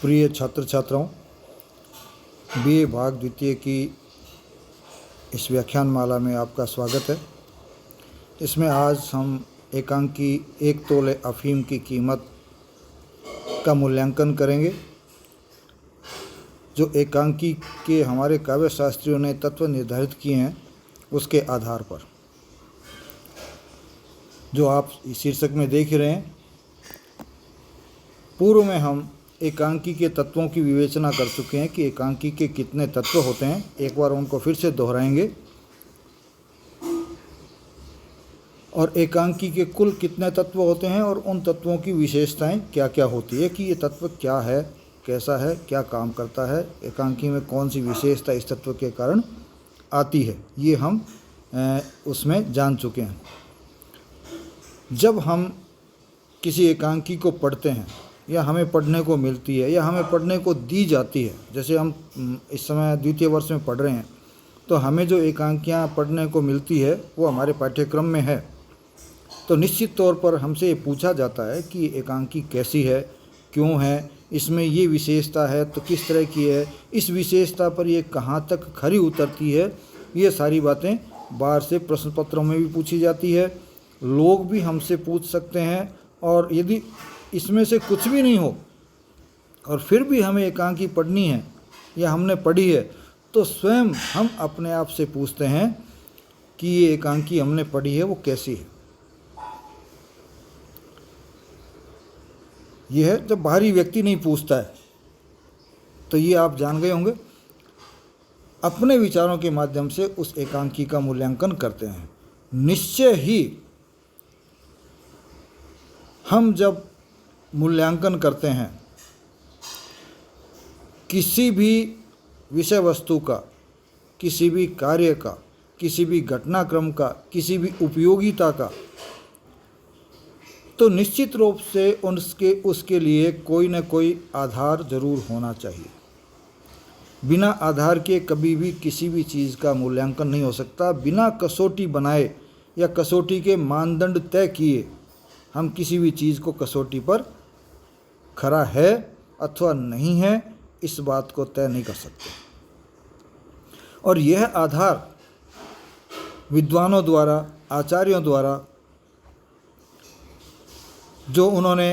प्रिय छात्र छात्राओं, बीए भाग द्वितीय की इस व्याख्यान माला में आपका स्वागत है। इसमें आज हम एकांकी 1 तोले अफीम की कीमत का मूल्यांकन करेंगे, जो एकांकी के हमारे काव्य शास्त्रियों ने तत्व निर्धारित किए हैं उसके आधार पर। जो आप शीर्षक में देख रहे हैं, पूर्व में हम एकांकी के तत्वों की विवेचना कर चुके हैं कि एकांकी के कितने तत्व होते हैं। एक बार उनको फिर से दोहराएंगे और एकांकी के कुल कितने तत्व होते हैं और उन तत्वों की विशेषताएं क्या क्या होती है, कि ये तत्व क्या है, कैसा है, क्या काम करता है, एकांकी में कौन सी विशेषता इस तत्व के कारण आती है, ये हम उसमें जान चुके हैं। जब हम किसी एकांकी को पढ़ते हैं या हमें पढ़ने को मिलती है या हमें पढ़ने को दी जाती है, जैसे हम इस समय द्वितीय वर्ष में पढ़ रहे हैं, तो हमें जो एकांकियाँ पढ़ने को मिलती है वो हमारे पाठ्यक्रम में है, तो निश्चित तौर पर हमसे ये पूछा जाता है कि एकांकी कैसी है, क्यों है, इसमें ये विशेषता है तो किस तरह की है, इस विशेषता पर ये कहाँ तक खरी उतरती है। ये सारी बातें बाहर से प्रश्न पत्रों में भी पूछी जाती है, लोग भी हमसे पूछ सकते हैं। और यदि इसमें से कुछ भी नहीं हो और फिर भी हमें एकांकी पढ़नी है या हमने पढ़ी है, तो स्वयं हम अपने आप से पूछते हैं कि ये एकांकी हमने पढ़ी है वो कैसी है। यह है जब बाहरी व्यक्ति नहीं पूछता है, तो ये आप जान गए होंगे। अपने विचारों के माध्यम से उस एकांकी का मूल्यांकन करते हैं। निश्चय ही हम जब मूल्यांकन करते हैं किसी भी विषय वस्तु का, किसी भी कार्य का, किसी भी घटनाक्रम का, किसी भी उपयोगिता का, तो निश्चित रूप से उसके लिए कोई न कोई आधार जरूर होना चाहिए। बिना आधार के कभी भी किसी भी चीज़ का मूल्यांकन नहीं हो सकता। बिना कसौटी बनाए या कसौटी के मानदंड तय किए हम किसी भी चीज़ को कसौटी पर खरा है अथवा नहीं है, इस बात को तय नहीं कर सकते। और यह आधार विद्वानों द्वारा, आचार्यों द्वारा, जो उन्होंने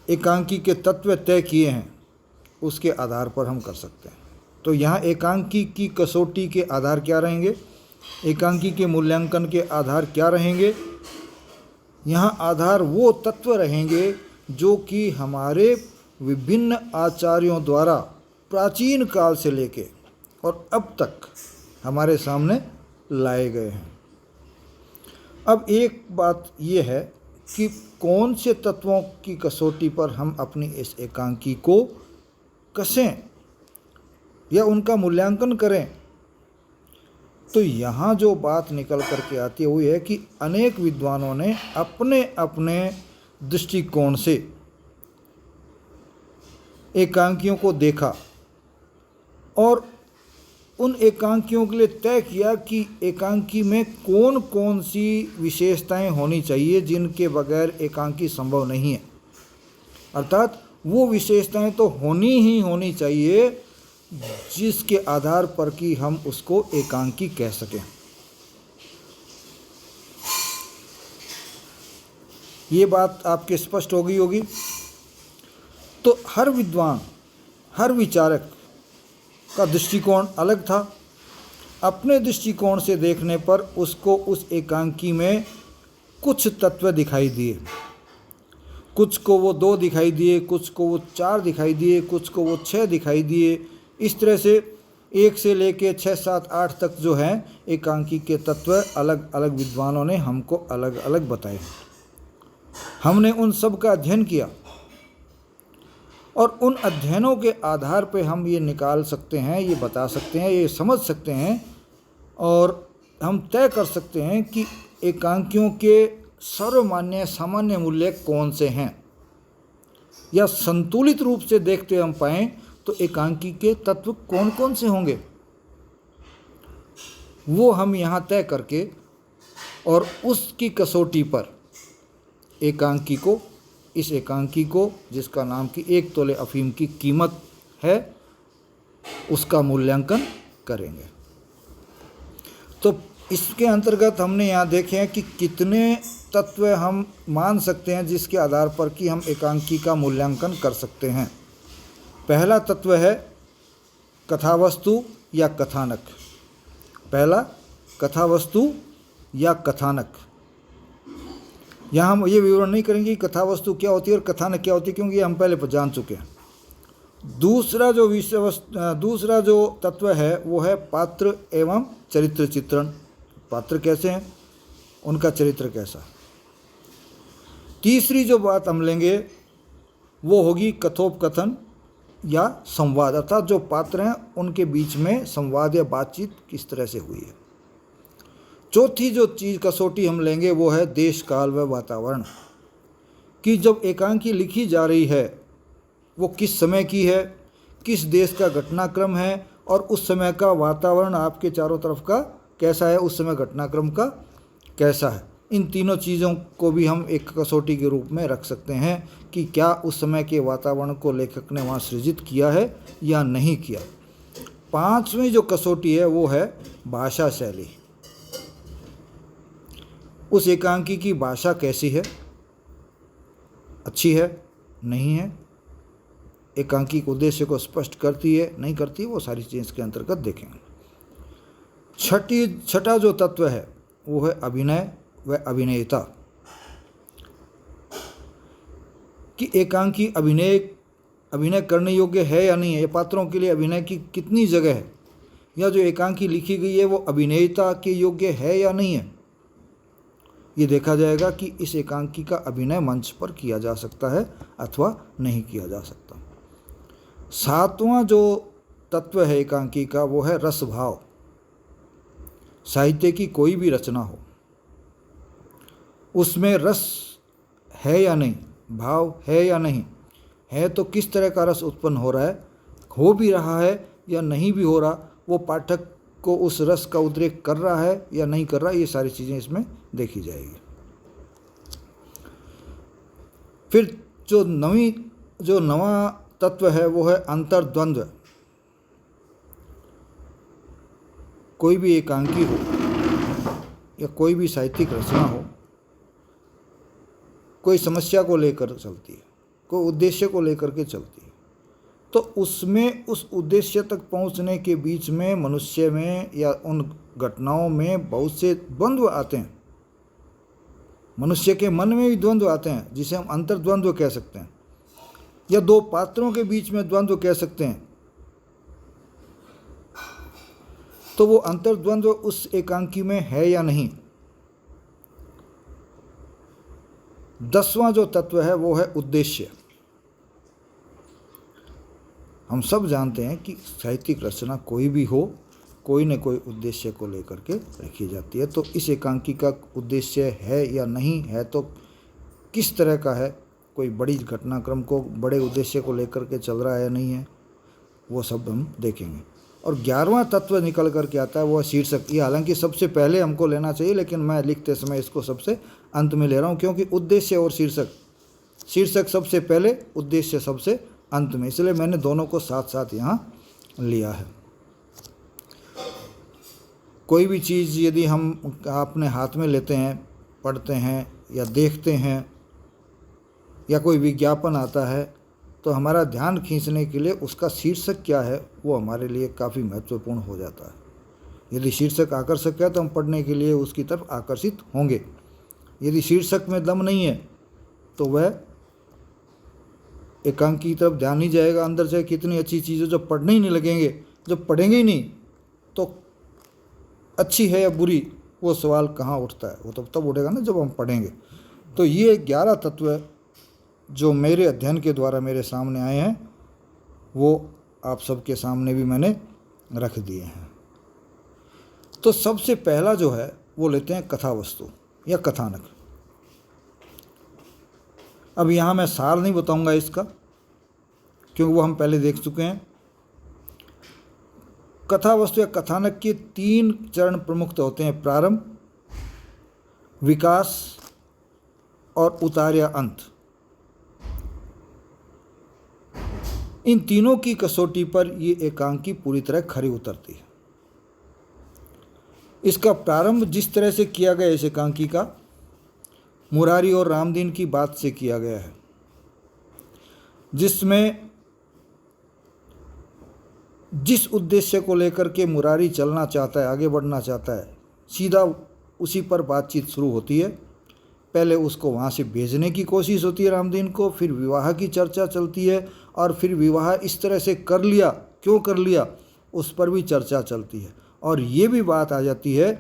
एकांकी के तत्व तय किए हैं, उसके आधार पर हम कर सकते हैं। तो यहाँ एकांकी की कसौटी के आधार क्या रहेंगे, एकांकी के मूल्यांकन के आधार क्या रहेंगे। यहाँ आधार वो तत्व रहेंगे जो कि हमारे विभिन्न आचार्यों द्वारा प्राचीन काल से लेके और अब तक हमारे सामने लाए गए हैं। अब एक बात ये है कि कौन से तत्वों की कसौटी पर हम अपनी इस एकांकी को कसें या उनका मूल्यांकन करें। तो यहाँ जो बात निकल कर के आती है वो ये है कि अनेक विद्वानों ने अपने अपने दृष्टिकोण से एकांकियों को देखा और उन एकांकियों के लिए तय किया कि एकांकी में कौन कौन सी विशेषताएं होनी चाहिए जिनके बगैर एकांकी संभव नहीं है। अर्थात वो विशेषताएं तो होनी चाहिए जिसके आधार पर कि हम उसको एकांकी कह सकें। ये बात आपके स्पष्ट हो गई होगी। तो हर विद्वान, हर विचारक का दृष्टिकोण अलग था। अपने दृष्टिकोण से देखने पर उसको उस एकांकी में कुछ तत्व दिखाई दिए, कुछ को वो 2 दिखाई दिए, कुछ को वो 4 दिखाई दिए, कुछ को वो 6 दिखाई दिए। इस तरह से 1 से लेके 6, 7, 8 तक जो है एकांकी के तत्व अलग अलग विद्वानों ने हमको अलग अलग बताए। हमने उन सब का अध्ययन किया और उन अध्ययनों के आधार पे हम ये निकाल सकते हैं, ये बता सकते हैं, ये समझ सकते हैं और हम तय कर सकते हैं कि एकांकियों के सर्वमान्य सामान्य मूल्य कौन से हैं, या संतुलित रूप से देखते हम पाएं तो एकांकी के तत्व कौन कौन से होंगे, वो हम यहाँ तय करके और उसकी कसौटी पर एकांकी को इस एकांकी को, जिसका नाम की 1 तोले अफीम की कीमत है, उसका मूल्यांकन करेंगे। तो इसके अंतर्गत हमने यहाँ देखे हैं कि कितने तत्व हम मान सकते हैं जिसके आधार पर कि हम एकांकी का मूल्यांकन कर सकते हैं। पहला तत्व है कथावस्तु या कथानक। पहला कथावस्तु या कथानक। यहाँ हम ये विवरण नहीं करेंगे कि कथावस्तु क्या होती है और कथानक क्या होती है, क्योंकि ये हम पहले जान चुके हैं। दूसरा जो तत्व है वो है पात्र एवं चरित्र चित्रण। पात्र कैसे हैं, उनका चरित्र कैसा। तीसरी जो बात हम लेंगे वो होगी कथोपकथन या संवाद, अर्थात जो पात्र हैं उनके बीच में संवाद या बातचीत किस तरह से हुई है। चौथी जो चीज़ कसौटी हम लेंगे वो है देश काल व वातावरण, कि जब एकांकी लिखी जा रही है वो किस समय की है, किस देश का घटनाक्रम है, और उस समय का वातावरण आपके चारों तरफ का कैसा है, उस समय घटनाक्रम का कैसा है। इन तीनों चीज़ों को भी हम एक कसौटी के रूप में रख सकते हैं कि क्या उस समय के वातावरण को लेखक ने वहाँ सृजित किया है या नहीं किया। पांचवी जो कसौटी है वो है भाषा शैली। उस एकांकी की भाषा कैसी है, अच्छी है, नहीं है, एकांकी के उद्देश्य को स्पष्ट करती है, नहीं करती है, वो सारी चीज़ें इसके अंतर्गत देखेंगे। छठा जो तत्व है वो है अभिनय व अभिनेता, कि एकांकी अभिनय करने योग्य है या नहीं है, पात्रों के लिए अभिनय की कितनी जगह है, या जो एकांकी लिखी गई है वो अभिनेता के योग्य है या नहीं है। ये देखा जाएगा कि इस एकांकी का अभिनय मंच पर किया जा सकता है अथवा नहीं किया जा सकता। सातवां जो तत्व है एकांकी का वो है रस भाव। साहित्य की कोई भी रचना हो उसमें रस है या नहीं, भाव है या नहीं है, तो किस तरह का रस उत्पन्न हो रहा है, हो भी रहा है या नहीं भी हो रहा, वो पाठक को उस रस का उद्रेक कर रहा है या नहीं कर रहा, ये सारी चीज़ें इसमें देखी जाएगी। फिर जो नवा तत्व है वो है अंतर्द्वंद्व। कोई भी एकांकी हो या कोई भी साहित्यिक रचना हो, कोई समस्या को लेकर चलती है, कोई उद्देश्य को लेकर के चलती है, तो उसमें उस उद्देश्य तक पहुंचने के बीच में मनुष्य में या उन घटनाओं में बहुत से द्वंद्व आते हैं। मनुष्य के मन में भी द्वंद्व आते हैं, जिसे हम अंतर्द्वंद्व कह सकते हैं, या दो पात्रों के बीच में द्वंद्व कह सकते हैं। तो वो अंतर्द्वंद्व उस एकांकी में है या नहीं। 10वां जो तत्व है वो है उद्देश्य। हम सब जानते हैं कि साहित्यिक रचना कोई भी हो, कोई न कोई उद्देश्य को लेकर के रखी जाती है। तो इस एकांकी का उद्देश्य है या नहीं है, तो किस तरह का है, कोई बड़ी घटनाक्रम को बड़े उद्देश्य को लेकर के चल रहा है या नहीं है, वो सब हम देखेंगे। और 11वां तत्व निकल कर के आता है वो है शीर्षक। ये हालांकि सबसे पहले हमको लेना चाहिए, लेकिन मैं लिखते समय इसको सबसे अंत में ले रहा हूँ, क्योंकि उद्देश्य और शीर्षक सबसे पहले, उद्देश्य सबसे अंत में, इसलिए मैंने दोनों को साथ साथ यहाँ लिया है। कोई भी चीज़ यदि हम अपने हाथ में लेते हैं, पढ़ते हैं या देखते हैं, या कोई विज्ञापन आता है, तो हमारा ध्यान खींचने के लिए उसका शीर्षक क्या है वो हमारे लिए काफ़ी महत्वपूर्ण हो जाता है। यदि शीर्षक आकर्षक है तो हम पढ़ने के लिए उसकी तरफ आकर्षित होंगे। यदि शीर्षक में दम नहीं है तो वह एकांकी की तरफ ध्यान नहीं जाएगा। अंदर से कितनी अच्छी चीज़ें जब पढ़ने ही नहीं लगेंगे, जब पढ़ेंगे ही नहीं, तो अच्छी है या बुरी वो सवाल कहाँ उठता है, वो तो तब उठेगा ना जब हम पढ़ेंगे। तो ये 11 तत्व जो मेरे अध्ययन के द्वारा मेरे सामने आए हैं वो आप सबके सामने भी मैंने रख दिए हैं। तो सबसे पहला जो है वो लेते हैं कथावस्तु या कथानक। अब यहाँ मैं सार नहीं बताऊंगा इसका, क्योंकि वो हम पहले देख चुके हैं। कथावस्तु या कथानक के 3 चरण प्रमुख होते हैं: प्रारंभ, विकास और उतार या अंत। इन तीनों की कसौटी पर ये एकांकी पूरी तरह खरी उतरती है। इसका प्रारंभ जिस तरह से किया गया इस एकांकी का, मुरारी और रामदीन की बात से किया गया है, जिसमें जिस उद्देश्य को लेकर के मुरारी चलना चाहता है, आगे बढ़ना चाहता है, सीधा उसी पर बातचीत शुरू होती है। पहले उसको वहाँ से भेजने की कोशिश होती है रामदीन को, फिर विवाह की चर्चा चलती है, और फिर विवाह इस तरह से कर लिया, क्यों कर लिया, उस पर भी चर्चा चलती है। और ये भी बात आ जाती है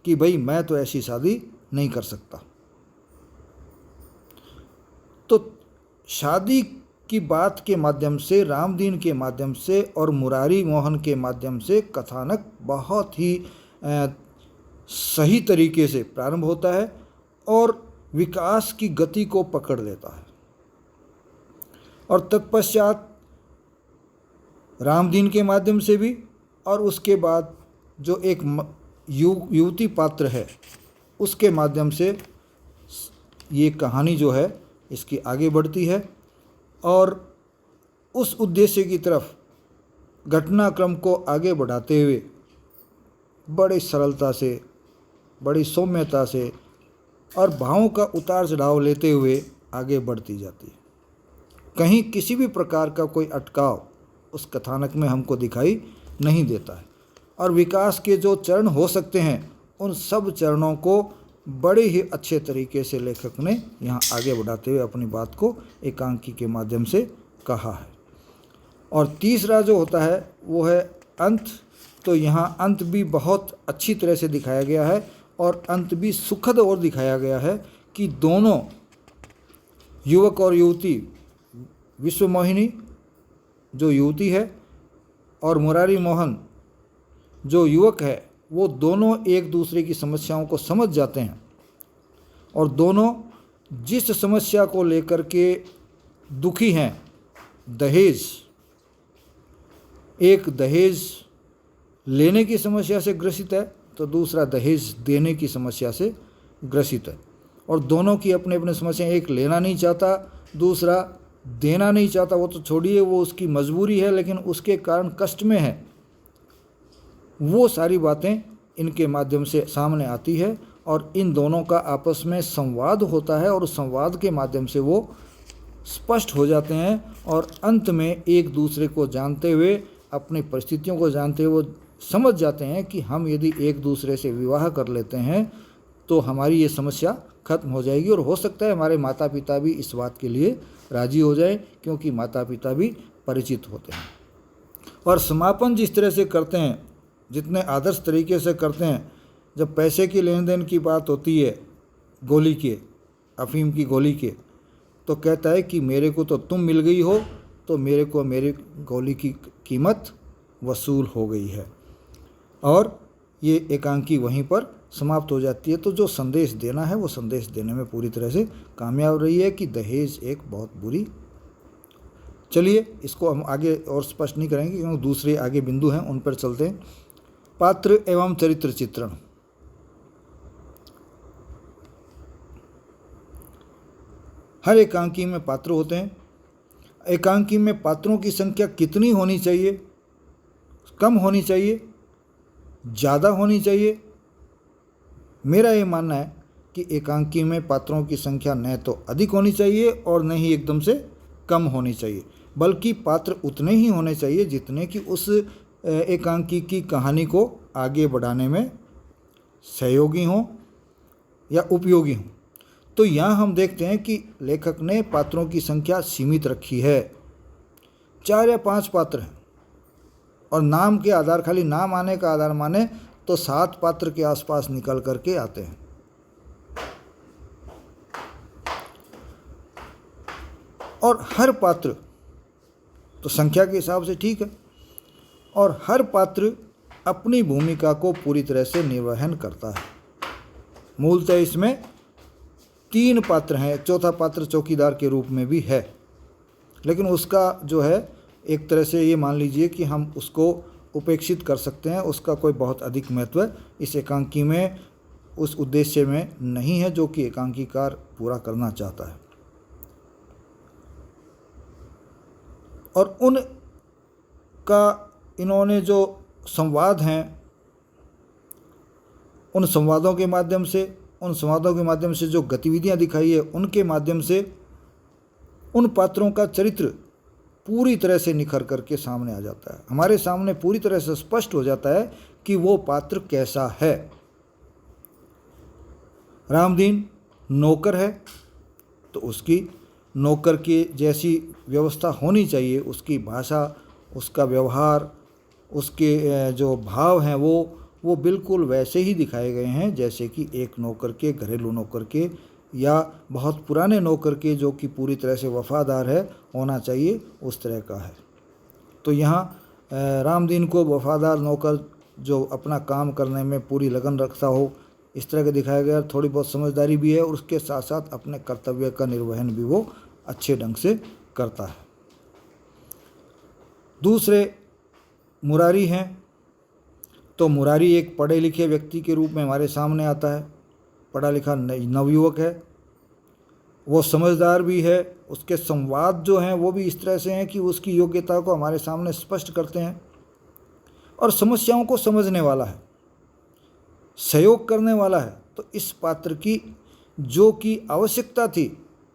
कि भाई मैं तो ऐसी शादी नहीं कर सकता। तो शादी की बात के माध्यम से, रामदीन के माध्यम से और मुरारी मोहन के माध्यम से कथानक बहुत ही सही तरीके से प्रारंभ होता है और विकास की गति को पकड़ लेता है। और तत्पश्चात रामदीन के माध्यम से भी, और उसके बाद जो एक युवती पात्र है उसके माध्यम से ये कहानी जो है इसकी आगे बढ़ती है, और उस उद्देश्य की तरफ घटनाक्रम को आगे बढ़ाते हुए बड़ी सरलता से, बड़ी सौम्यता से और भावों का उतार चढ़ाव लेते हुए आगे बढ़ती जाती है। कहीं किसी भी प्रकार का कोई अटकाव उस कथानक में हमको दिखाई नहीं देता है, और विकास के जो चरण हो सकते हैं उन सब चरणों को बड़े ही अच्छे तरीके से लेखक ने यहाँ आगे बढ़ाते हुए अपनी बात को एकांकी के माध्यम से कहा है। और तीसरा जो होता है वो है अंत। तो यहाँ अंत भी बहुत अच्छी तरह से दिखाया गया है, और अंत भी सुखद और दिखाया गया है कि दोनों युवक और युवती, विश्वमोहिनी जो युवती है और मुरारी मोहन जो युवक है, वो दोनों एक दूसरे की समस्याओं को समझ जाते हैं, और दोनों जिस समस्या को लेकर के दुखी हैं, दहेज, एक दहेज लेने की समस्या से ग्रसित है तो दूसरा दहेज देने की समस्या से ग्रसित है, और दोनों की अपने अपने समस्या, एक लेना नहीं चाहता, दूसरा देना नहीं चाहता, वो तो छोड़िए, वो उसकी मजबूरी है लेकिन उसके कारण कष्ट में है। वो सारी बातें इनके माध्यम से सामने आती है, और इन दोनों का आपस में संवाद होता है, और उस संवाद के माध्यम से वो स्पष्ट हो जाते हैं, और अंत में एक दूसरे को जानते हुए, अपनी परिस्थितियों को जानते हुए वो समझ जाते हैं कि हम यदि एक दूसरे से विवाह कर लेते हैं तो हमारी ये समस्या खत्म हो जाएगी, और हो सकता है हमारे माता पिता भी इस बात के लिए राजी हो जाएं, क्योंकि माता पिता भी परिचित होते हैं। और समापन जिस तरह से करते हैं, जितने आदर्श तरीके से करते हैं, जब पैसे की लेन देन की बात होती है, गोली के, अफीम की गोली के, तो कहता है कि मेरे को तो तुम मिल गई हो, तो मेरे को मेरी गोली की कीमत वसूल हो गई है, और ये एकांकी वहीं पर समाप्त हो जाती है। तो जो संदेश देना है वो संदेश देने में पूरी तरह से कामयाब रही है कि दहेज एक बहुत बुरी। चलिए इसको हम आगे और स्पष्ट नहीं करेंगे क्योंकि दूसरे आगे बिंदु हैं, उन पर चलते हैं। पात्र एवं चरित्र चित्रण। हर एकांकी में पात्र होते हैं। एकांकी में पात्रों की संख्या कितनी होनी चाहिए, कम होनी चाहिए, ज़्यादा होनी चाहिए? मेरा ये मानना है कि एकांकी में पात्रों की संख्या न तो अधिक होनी चाहिए और न ही एकदम से कम होनी चाहिए, बल्कि पात्र उतने ही होने चाहिए जितने कि उस एकांकी की कहानी को आगे बढ़ाने में सहयोगी हों या उपयोगी हों। तो यहाँ हम देखते हैं कि लेखक ने पात्रों की संख्या सीमित रखी है, 4 या 5 पात्र हैं, और नाम के आधार, खाली नाम आने का आधार माने तो 7 पात्र के आसपास निकल करके आते हैं। और हर पात्र तो संख्या के हिसाब से ठीक है, और हर पात्र अपनी भूमिका को पूरी तरह से निर्वहन करता है। मूलतः इसमें 3 पात्र हैं, चौथा पात्र चौकीदार के रूप में भी है, लेकिन उसका जो है एक तरह से ये मान लीजिए कि हम उसको उपेक्षित कर सकते हैं, उसका कोई बहुत अधिक महत्व इस एकांकी में उस उद्देश्य में नहीं है जो कि एकांकीकार पूरा करना चाहता है। और उन का इन्होंने जो संवाद हैं, उन संवादों के माध्यम से जो गतिविधियां दिखाई है, उनके माध्यम से उन पात्रों का चरित्र पूरी तरह से निखर करके सामने आ जाता है। हमारे सामने पूरी तरह से स्पष्ट हो जाता है कि वो पात्र कैसा है। रामदीन नौकर है तो उसकी नौकर की जैसी व्यवस्था होनी चाहिए, उसकी भाषा, उसका व्यवहार, उसके जो भाव हैं वो बिल्कुल वैसे ही दिखाए गए हैं जैसे कि एक नौकर के, घरेलू नौकर के या बहुत पुराने नौकर के जो कि पूरी तरह से वफादार है होना चाहिए, उस तरह का है। तो यहाँ रामदीन को वफादार नौकर जो अपना काम करने में पूरी लगन रखता हो, इस तरह का दिखाया गया। थोड़ी बहुत समझदारी भी है और उसके साथ साथ अपने कर्तव्य का निर्वहन भी वो अच्छे ढंग से करता है। दूसरे मुरारी हैं, तो मुरारी एक पढ़े लिखे व्यक्ति के रूप में हमारे सामने आता है। पढ़ा लिखा नवयुवक है, वो समझदार भी है, उसके संवाद जो हैं वो भी इस तरह से हैं कि उसकी योग्यता को हमारे सामने स्पष्ट करते हैं और समस्याओं को समझने वाला है, सहयोग करने वाला है। तो इस पात्र की जो कि आवश्यकता थी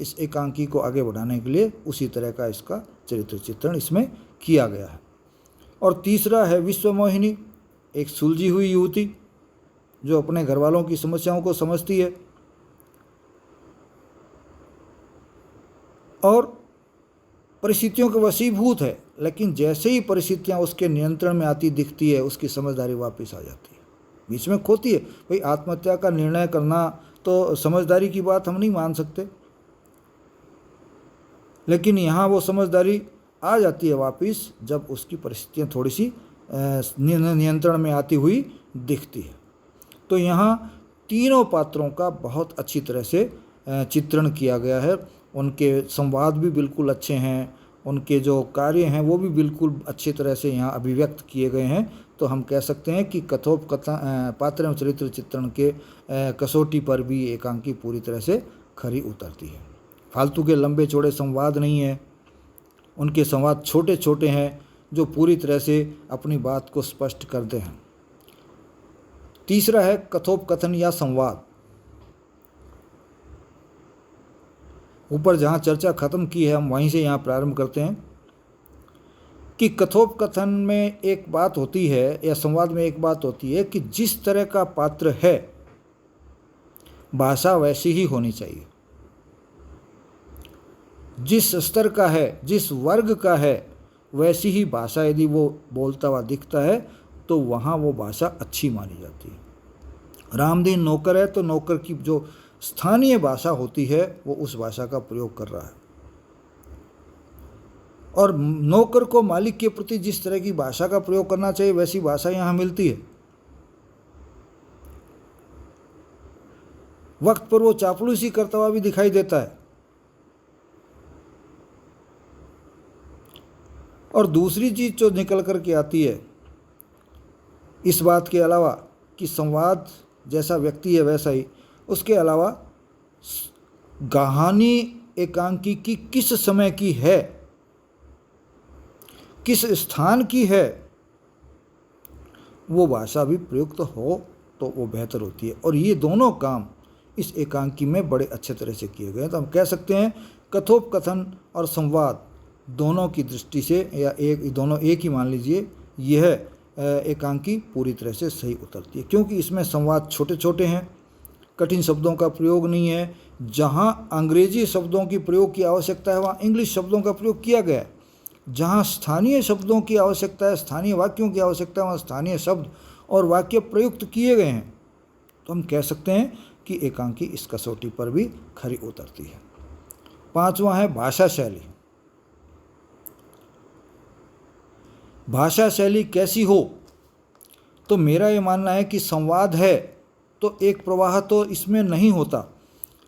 इस एकांकी को आगे बढ़ाने के लिए, उसी तरह का इसका चरित्र चित्रण इसमें किया गया है। और तीसरा है विश्वमोहिनी, एक सुलझी हुई युवती जो अपने घर वालों की समस्याओं को समझती है और परिस्थितियों के वशीभूत है, लेकिन जैसे ही परिस्थितियां उसके नियंत्रण में आती दिखती है, उसकी समझदारी वापस आ जाती है, बीच में खोती है। भाई आत्महत्या का निर्णय करना तो समझदारी की बात हम नहीं मान सकते, लेकिन यहाँ वो समझदारी आ जाती है वापस जब उसकी परिस्थितियाँ थोड़ी सी नियंत्रण में आती हुई दिखती है। तो यहाँ तीनों पात्रों का बहुत अच्छी तरह से चित्रण किया गया है। उनके संवाद भी बिल्कुल अच्छे हैं, उनके जो कार्य हैं वो भी बिल्कुल अच्छी तरह से यहाँ अभिव्यक्त किए गए हैं। तो हम कह सकते हैं कि कथोपकथन पात्र एवं चरित्र चित्रण के कसौटी पर भी एकांकी पूरी तरह से खरी उतरती है। फालतू के लंबे चौड़े संवाद नहीं है, उनके संवाद छोटे छोटे हैं जो पूरी तरह से अपनी बात को स्पष्ट करते हैं। तीसरा है कथोपकथन या संवाद। ऊपर जहाँ चर्चा खत्म की है हम वहीं से यहाँ प्रारंभ करते हैं कि कथोपकथन में एक बात होती है या संवाद में एक बात होती है कि जिस तरह का पात्र है भाषा वैसी ही होनी चाहिए, जिस स्तर का है, जिस वर्ग का है वैसी ही भाषा यदि वो बोलता हुआ दिखता है तो वहाँ वो भाषा अच्छी मानी जाती है। रामदीन नौकर है तो नौकर की जो स्थानीय भाषा होती है वो उस भाषा का प्रयोग कर रहा है, और नौकर को मालिक के प्रति जिस तरह की भाषा का प्रयोग करना चाहिए वैसी भाषा यहाँ मिलती है। वक्त पर वो चापलूसी करता हुआ भी दिखाई देता है। और दूसरी चीज़ जो निकल कर के आती है इस बात के अलावा कि संवाद जैसा व्यक्ति है वैसा ही, उसके अलावा कहानी एकांकी की किस समय की है, किस स्थान की है, वो भाषा भी प्रयुक्त हो तो वो बेहतर होती है। और ये दोनों काम इस एकांकी में बड़े अच्छे तरह से किए गए हैं। तो हम कह सकते हैं कथोपकथन और संवाद दोनों की दृष्टि से, या दोनों एक ही मान लीजिए, यह एकांकी पूरी तरह से सही उतरती है, क्योंकि इसमें संवाद छोटे छोटे हैं, कठिन शब्दों का प्रयोग नहीं है। जहाँ अंग्रेजी शब्दों की प्रयोग की आवश्यकता है वहाँ इंग्लिश शब्दों का प्रयोग किया गया है। जहाँ स्थानीय शब्दों की आवश्यकता है, स्थानीय वाक्यों की आवश्यकता है, वहाँ स्थानीय शब्द और वाक्य प्रयुक्त किए गए हैं। तो हम कह सकते हैं कि एकांकी इस कसौटी पर भी खरी उतरती है। पांचवा है भाषा शैली। भाषा शैली कैसी हो, तो मेरा ये मानना है कि संवाद है तो एक प्रवाह तो इसमें नहीं होता,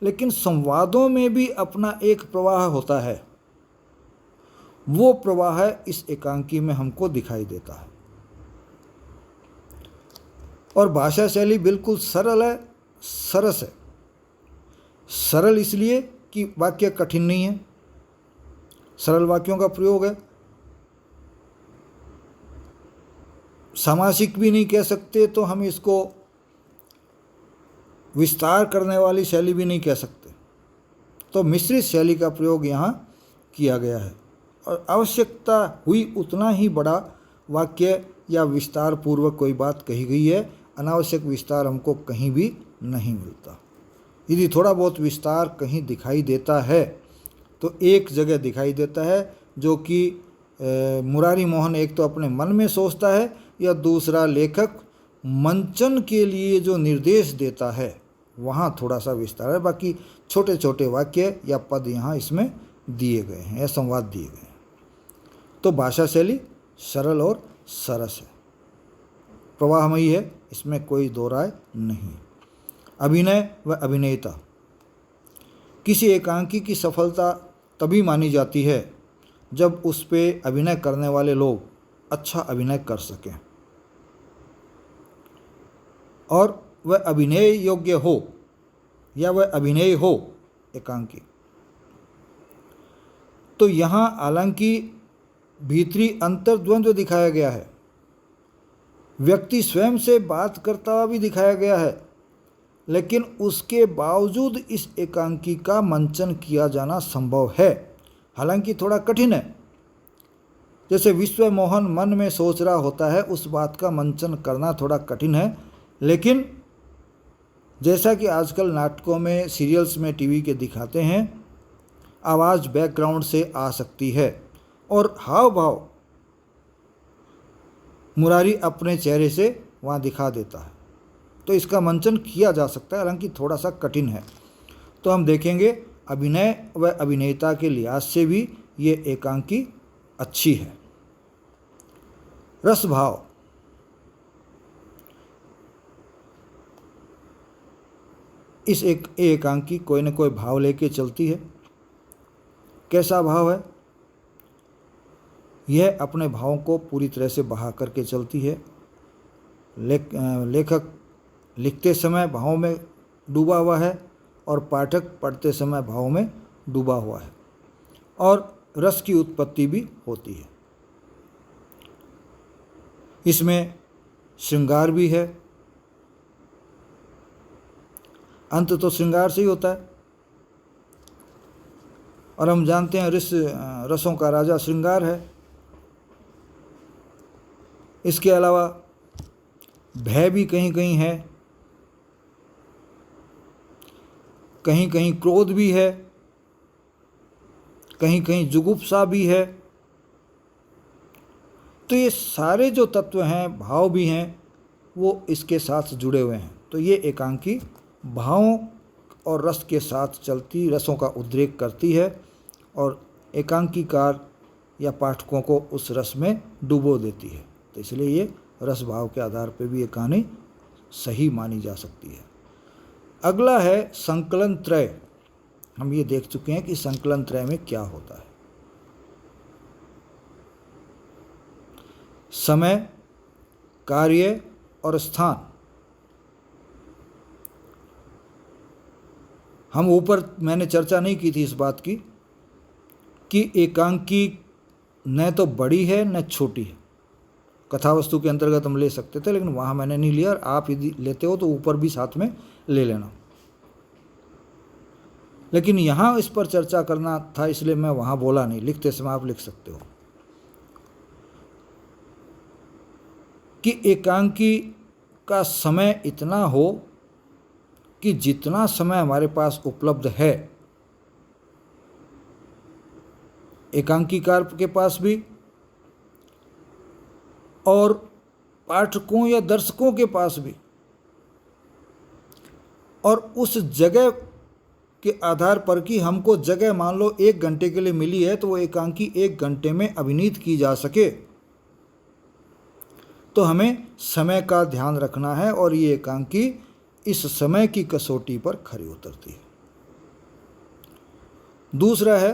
लेकिन संवादों में भी अपना एक प्रवाह होता है। वो प्रवाह इस एकांकी में हमको दिखाई देता है। और भाषा शैली बिल्कुल सरल है, सरस है। सरल इसलिए कि वाक्य कठिन नहीं है, सरल वाक्यों का प्रयोग है। सामासिक भी नहीं कह सकते, तो हम इसको विस्तार करने वाली शैली भी नहीं कह सकते। तो मिश्रित शैली का प्रयोग यहाँ किया गया है और आवश्यकता हुई उतना ही बड़ा वाक्य या विस्तार पूर्वक कोई बात कही गई है। अनावश्यक विस्तार हमको कहीं भी नहीं मिलता। यदि थोड़ा बहुत विस्तार कहीं दिखाई देता है तो एक जगह दिखाई देता है, जो कि मुरारी मोहन एक तो अपने मन में सोचता है, या दूसरा लेखक मंचन के लिए जो निर्देश देता है वहाँ थोड़ा सा विस्तार है। बाकी छोटे छोटे वाक्य या पद यहाँ इसमें दिए गए हैं या संवाद दिए गए हैं। तो भाषा शैली सरल और सरस है, प्रवाहमयी है, इसमें कोई दो राय नहीं। अभिनय व अभिनेता। किसी एकांकी की सफलता तभी मानी जाती है जब उस पे अभिनय करने वाले लोग अच्छा अभिनय कर सकें और वह अभिनय योग्य हो या वह अभिनय हो एकांकी। तो यहाँ हालांकि भीतरी अंतर्द्वंद्व दिखाया गया है, व्यक्ति स्वयं से बात करता हुआ भी दिखाया गया है, लेकिन उसके बावजूद इस एकांकी का मंचन किया जाना संभव है, हालांकि थोड़ा कठिन है। जैसे विश्व मोहन मन में सोच रहा होता है, उस बात का मंचन करना थोड़ा कठिन है। लेकिन जैसा कि आजकल नाटकों में, सीरियल्स में, टीवी के दिखाते हैं, आवाज़ बैकग्राउंड से आ सकती है और हाव भाव मुरारी अपने चेहरे से वहाँ दिखा देता है, तो इसका मंचन किया जा सकता है, हालांकि थोड़ा सा कठिन है। तो हम देखेंगे अभिनय व अभिनेता के लिहाज से भी ये एकांकी अच्छी है। रस भाव। इस एकांकी कोई न कोई भाव लेके चलती है। कैसा भाव है? यह अपने भावों को पूरी तरह से बहा करके चलती है। लेखक लिखते समय भावों में डूबा हुआ है और पाठक पढ़ते समय भावों में डूबा हुआ है, और रस की उत्पत्ति भी होती है। इसमें श्रृंगार भी है, अंत तो श्रृंगार से ही होता है, और हम जानते हैं रसों का राजा श्रृंगार है। इसके अलावा भय भी कहीं कहीं है, कहीं कहीं क्रोध भी है, कहीं कहीं जुगुप्सा भी है। तो ये सारे जो तत्व हैं, भाव भी हैं, वो इसके साथ जुड़े हुए हैं। तो ये एकांकी भावों और रस के साथ चलती, रसों का उद्रेक करती है और एकांकीकार या पाठकों को उस रस में डुबो देती है। तो इसलिए ये रस भाव के आधार पर भी ये कहानी सही मानी जा सकती है। अगला है संकलन त्रय। हम ये देख चुके हैं कि संकलन त्रय में क्या होता है। समय, कार्य और स्थान। हम ऊपर मैंने चर्चा नहीं की थी इस बात की कि एकांकी न तो बड़ी है न छोटी है। कथा वस्तु के अंतर्गत हम ले सकते थे, लेकिन वहाँ मैंने नहीं लिया, और आप यदि लेते हो तो ऊपर भी साथ में ले लेना। लेकिन यहाँ इस पर चर्चा करना था, इसलिए मैं वहाँ बोला नहीं। लिखते समय आप लिख सकते हो कि एकांकी का समय इतना हो कि जितना समय हमारे पास उपलब्ध है, एकांकीकार के पास भी और पाठकों या दर्शकों के पास भी, और उस जगह के आधार पर कि हमको जगह मान लो 1 घंटे के लिए मिली है, तो वो एकांकी 1 घंटे में अभिनीत की जा सके, तो हमें समय का ध्यान रखना है, और ये एकांकी इस समय की कसौटी पर खरी उतरती है। दूसरा है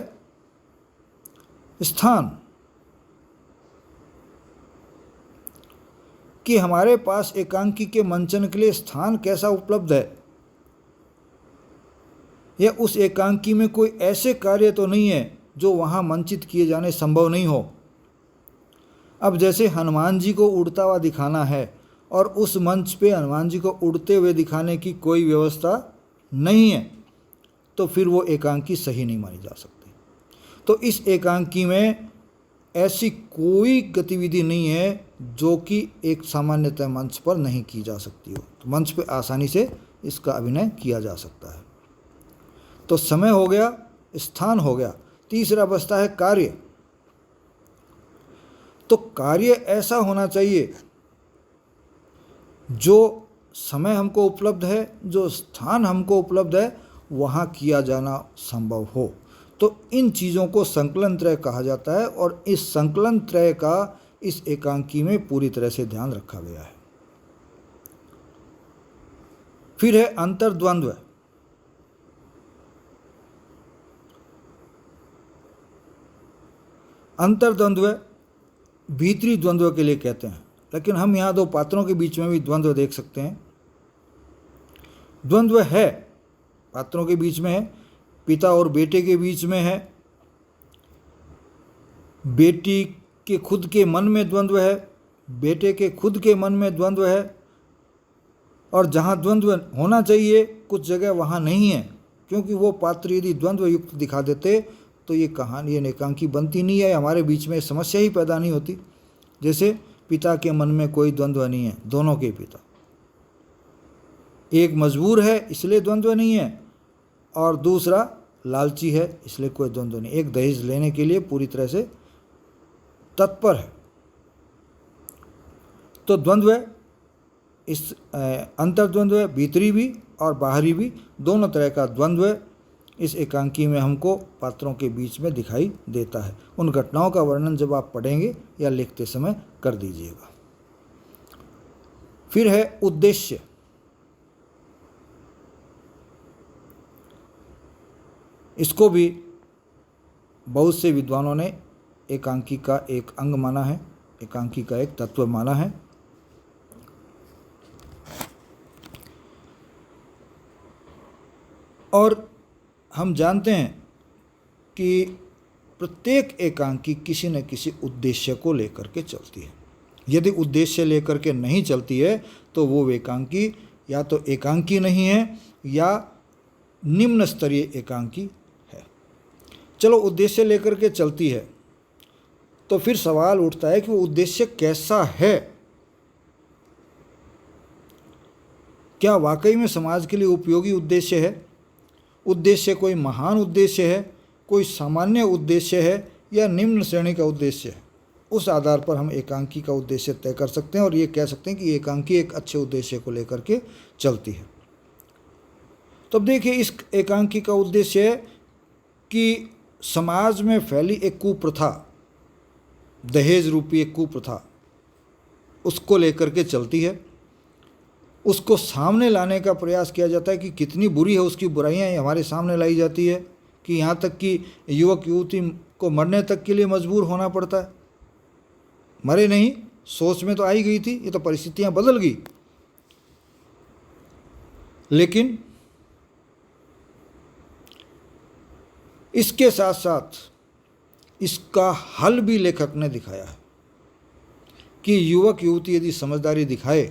स्थान, कि हमारे पास एकांकी के मंचन के लिए स्थान कैसा उपलब्ध है, या उस एकांकी में कोई ऐसे कार्य तो नहीं है जो वहाँ मंचित किए जाने संभव नहीं हो। अब जैसे हनुमान जी को उड़ता हुआ दिखाना है और उस मंच पे हनुमान जी को उड़ते हुए दिखाने की कोई व्यवस्था नहीं है, तो फिर वो एकांकी सही नहीं मानी जा सकती। तो इस एकांकी में ऐसी कोई गतिविधि नहीं है जो कि एक सामान्यतः मंच पर नहीं की जा सकती हो। तो मंच पे आसानी से इसका अभिनय किया जा सकता है। तो समय हो गया, स्थान हो गया, तीसरा बचता है कार्य। तो कार्य ऐसा होना चाहिए जो समय हमको उपलब्ध है, जो स्थान हमको उपलब्ध है, वहाँ किया जाना संभव हो। तो इन चीज़ों को संकलन त्रय कहा जाता है और इस संकलन त्रय का इस एकांकी में पूरी तरह से ध्यान रखा गया है। फिर है अंतर्द्वंद्व। अंतर्द्वंद्व भीतरी द्वंद्व के लिए कहते हैं, लेकिन हम यहाँ दो पात्रों के बीच में भी द्वंद्व देख सकते हैं। द्वंद्व है, पात्रों के बीच में है, पिता और बेटे के बीच में है, बेटी के खुद के मन में द्वंद्व है, बेटे के खुद के मन में द्वंद्व है, और जहाँ द्वंद्व होना चाहिए कुछ जगह वहाँ नहीं है, क्योंकि वो पात्र यदि द्वंद्व युक्त दिखा देते तो ये कहानी ये एकांकी बनती नहीं है, हमारे बीच में समस्या ही पैदा नहीं होती। जैसे पिता के मन में कोई द्वंद्व नहीं है, दोनों के पिता, एक मजबूर है इसलिए द्वंद्व नहीं है और दूसरा लालची है इसलिए कोई द्वंद्व नहीं, एक दहेज लेने के लिए पूरी तरह से तत्पर है। तो द्वंद्व इस अंतर्द्वंद्व भीतरी भी और बाहरी भी, दोनों तरह का द्वंद्व इस एकांकी में हमको पात्रों के बीच में दिखाई देता है। उन घटनाओं का वर्णन जब आप पढ़ेंगे या लिखते समय कर दीजिएगा। फिर है उद्देश्य। इसको भी बहुत से विद्वानों ने एकांकी का एक अंग माना है, एकांकी का एक तत्व माना है। और हम जानते हैं कि प्रत्येक एकांकी किसी न किसी उद्देश्य को लेकर के चलती है। यदि उद्देश्य लेकर के नहीं चलती है तो वो एकांकी या तो एकांकी नहीं है या निम्न स्तरीय एकांकी है। चलो उद्देश्य लेकर के चलती है तो फिर सवाल उठता है कि वो उद्देश्य कैसा है, क्या वाकई में समाज के लिए उपयोगी उद्देश्य है, उद्देश्य कोई महान उद्देश्य है, कोई सामान्य उद्देश्य है या निम्न श्रेणी का उद्देश्य है। उस आधार पर हम एकांकी का उद्देश्य तय कर सकते हैं और ये कह सकते हैं कि एकांकी एक अच्छे उद्देश्य को लेकर के चलती है। तब देखिए इस एकांकी का उद्देश्य है कि समाज में फैली एक कुप्रथा, दहेज रूपी एक कुप्रथा, उसको लेकर के चलती है। उसको सामने लाने का प्रयास किया जाता है कि कितनी बुरी है, उसकी बुराइयां हमारे सामने लाई जाती है कि यहाँ तक कि युवक युवती को मरने तक के लिए मजबूर होना पड़ता है। मरे नहीं, सोच में तो आई गई थी, ये तो परिस्थितियां बदल गई। लेकिन इसके साथ साथ इसका हल भी लेखक ने दिखाया है कि युवक युवती यदि समझदारी दिखाए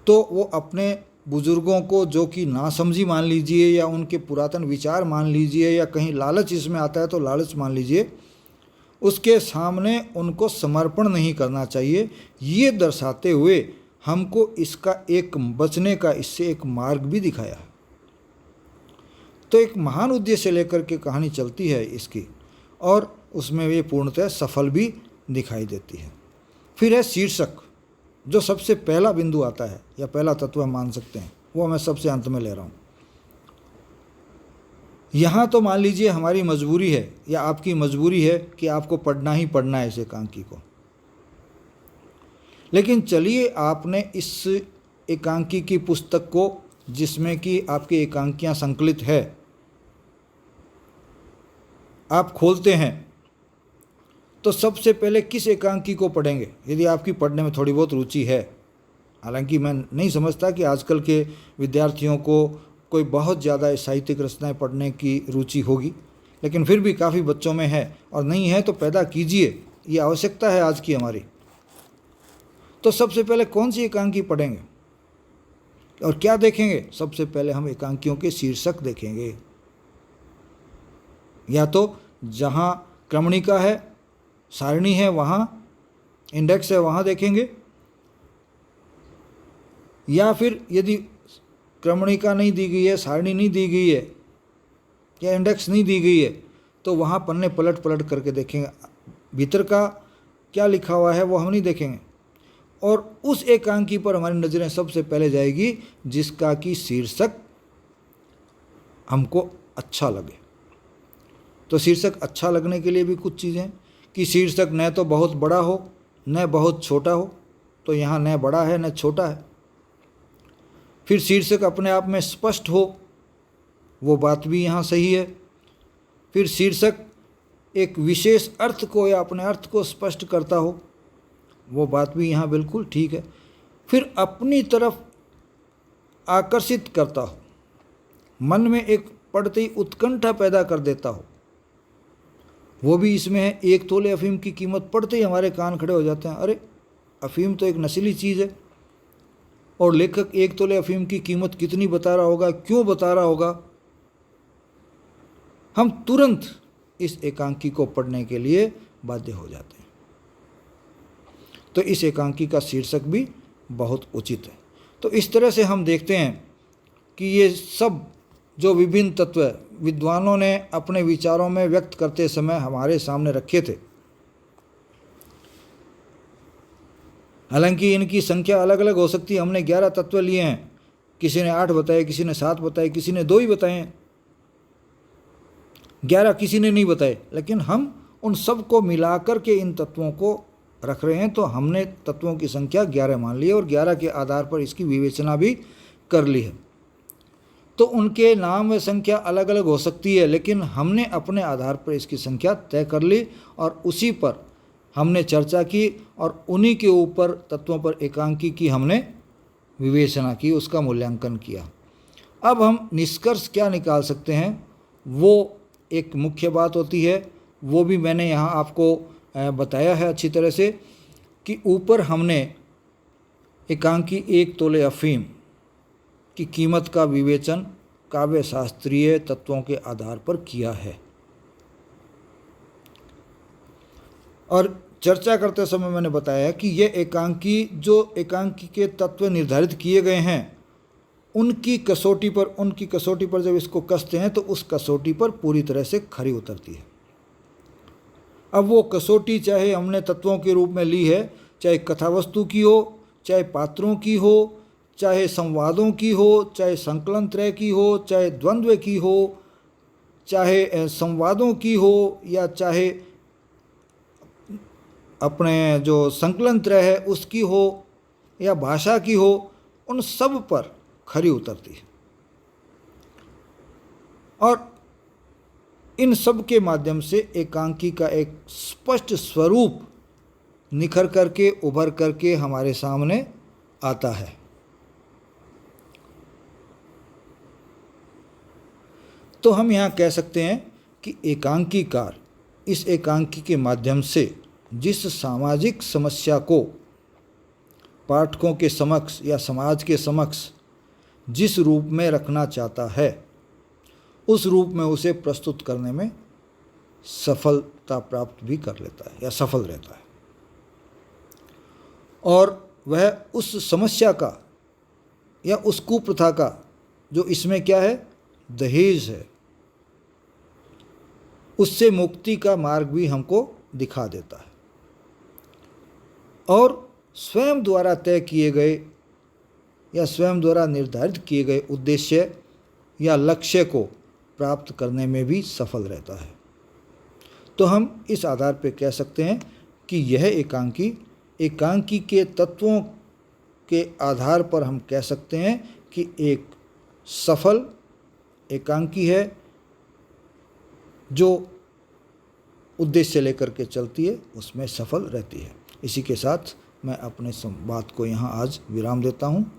तो वो अपने बुजुर्गों को, जो कि नासमझी मान लीजिए या उनके पुरातन विचार मान लीजिए या कहीं लालच इसमें आता है तो लालच मान लीजिए, उसके सामने उनको समर्पण नहीं करना चाहिए। ये दर्शाते हुए हमको इसका एक बचने का, इससे एक मार्ग भी दिखाया है। तो एक महान उद्देश्य लेकर के कहानी चलती है इसकी और उसमें ये पूर्णतः सफल भी दिखाई देती है। फिर है शीर्षक, जो सबसे पहला बिंदु आता है या पहला तत्व हम मान सकते हैं, वो मैं सबसे अंत में ले रहा हूँ। यहाँ तो मान लीजिए हमारी मजबूरी है या आपकी मजबूरी है कि आपको पढ़ना ही पढ़ना है इस एकांकी को, लेकिन चलिए आपने इस एकांकी की पुस्तक को, जिसमें कि आपकी एकांकियाँ संकलित है, आप खोलते हैं तो सबसे पहले किस एकांकी को पढ़ेंगे? यदि आपकी पढ़ने में थोड़ी बहुत रुचि है, हालांकि मैं नहीं समझता कि आजकल के विद्यार्थियों को कोई बहुत ज़्यादा साहित्यिक रचनाएं पढ़ने की रुचि होगी, लेकिन फिर भी काफ़ी बच्चों में है और नहीं है तो पैदा कीजिए, ये आवश्यकता है आज की हमारी। तो सबसे पहले कौन सी एकांकी पढ़ेंगे और क्या देखेंगे? सबसे पहले हम एकांकियों के शीर्षक देखेंगे। या तो जहाँ क्रमणिका है, सारणी है, वहाँ इंडेक्स है, वहाँ देखेंगे, या फिर यदि क्रमणिका नहीं दी गई है, सारणी नहीं दी गई है या इंडेक्स नहीं दी गई है, तो वहाँ पन्ने पलट पलट करके देखेंगे। भीतर का क्या लिखा हुआ है वो हम नहीं देखेंगे, और उस एकांकी पर हमारी नज़रें सबसे पहले जाएगी जिसका कि शीर्षक हमको अच्छा लगे। तो शीर्षक अच्छा लगने के लिए भी कुछ चीज़ें कि शीर्षक न तो बहुत बड़ा हो न बहुत छोटा हो, तो यहाँ न बड़ा है न छोटा है। फिर शीर्षक अपने आप में स्पष्ट हो, वो बात भी यहाँ सही है। फिर शीर्षक एक विशेष अर्थ को या अपने अर्थ को स्पष्ट करता हो, वो बात भी यहाँ बिल्कुल ठीक है। फिर अपनी तरफ आकर्षित करता हो, मन में एक पढ़ते ही उत्कंठा पैदा कर देता हो, वो भी इसमें है। 1 तोले अफीम की कीमत पढ़ते ही हमारे कान खड़े हो जाते हैं, अरे अफीम तो एक नशीली चीज़ है, और लेखक 1 तोले अफीम की कीमत कितनी बता रहा होगा, क्यों बता रहा होगा। हम तुरंत इस एकांकी को पढ़ने के लिए बाध्य हो जाते हैं। तो इस एकांकी का शीर्षक भी बहुत उचित है। तो इस तरह से हम देखते हैं कि ये सब जो विभिन्न तत्व विद्वानों ने अपने विचारों में व्यक्त करते समय हमारे सामने रखे थे, हालांकि इनकी संख्या अलग अलग हो सकती है। हमने 11 तत्व लिए हैं, किसी ने 8 बताए, किसी ने 7 बताए, किसी ने 2 ही बताए हैं, 11 किसी ने नहीं बताए, लेकिन हम उन सब को मिलाकर के इन तत्वों को रख रहे हैं। तो हमने तत्वों की संख्या 11 मान ली है और 11 के आधार पर इसकी विवेचना भी कर ली है। तो उनके नाम व संख्या अलग अलग हो सकती है, लेकिन हमने अपने आधार पर इसकी संख्या तय कर ली और उसी पर हमने चर्चा की और उन्हीं के ऊपर तत्वों पर एकांकी की हमने विवेचना की, उसका मूल्यांकन किया। अब हम निष्कर्ष क्या निकाल सकते हैं, वो एक मुख्य बात होती है, वो भी मैंने यहाँ आपको बताया है अच्छी तरह से कि ऊपर हमने एकांकी 1 तोले अफीम की कीमत का विवेचन काव्य शास्त्रीय तत्वों के आधार पर किया है, और चर्चा करते समय मैंने बताया कि ये एकांकी जो एकांकी के तत्व निर्धारित किए गए हैं उनकी कसौटी पर जब इसको कसते हैं तो उस कसौटी पर पूरी तरह से खरी उतरती है। अब वो कसौटी चाहे हमने तत्वों के रूप में ली है, चाहे कथावस्तु की हो, चाहे पात्रों की हो, चाहे संवादों की हो, चाहे संकलन त्रय की हो, चाहे द्वंद्व की हो, चाहे संवादों की हो, या चाहे अपने जो संकलन त्रय है उसकी हो, या भाषा की हो, उन सब पर खरी उतरती है। और इन सब के माध्यम से एकांकी का एक स्पष्ट स्वरूप निखर करके उभर करके हमारे सामने आता है। तो हम यहाँ कह सकते हैं कि एकांकीकार इस एकांकी के माध्यम से जिस सामाजिक समस्या को पाठकों के समक्ष या समाज के समक्ष जिस रूप में रखना चाहता है उस रूप में उसे प्रस्तुत करने में सफलता प्राप्त भी कर लेता है या सफल रहता है, और वह उस समस्या का या उस कुप्रथा का जो इसमें क्या है दहेज है, उससे मुक्ति का मार्ग भी हमको दिखा देता है, और स्वयं द्वारा तय किए गए या स्वयं द्वारा निर्धारित किए गए उद्देश्य या लक्ष्य को प्राप्त करने में भी सफल रहता है। तो हम इस आधार पर कह सकते हैं कि यह एकांकी के तत्वों के आधार पर हम कह सकते हैं कि एक सफल एकांकी है जो उद्देश्य लेकर के चलती है, उसमें सफल रहती है। इसी के साथ मैं अपने बात को यहाँ आज विराम देता हूँ।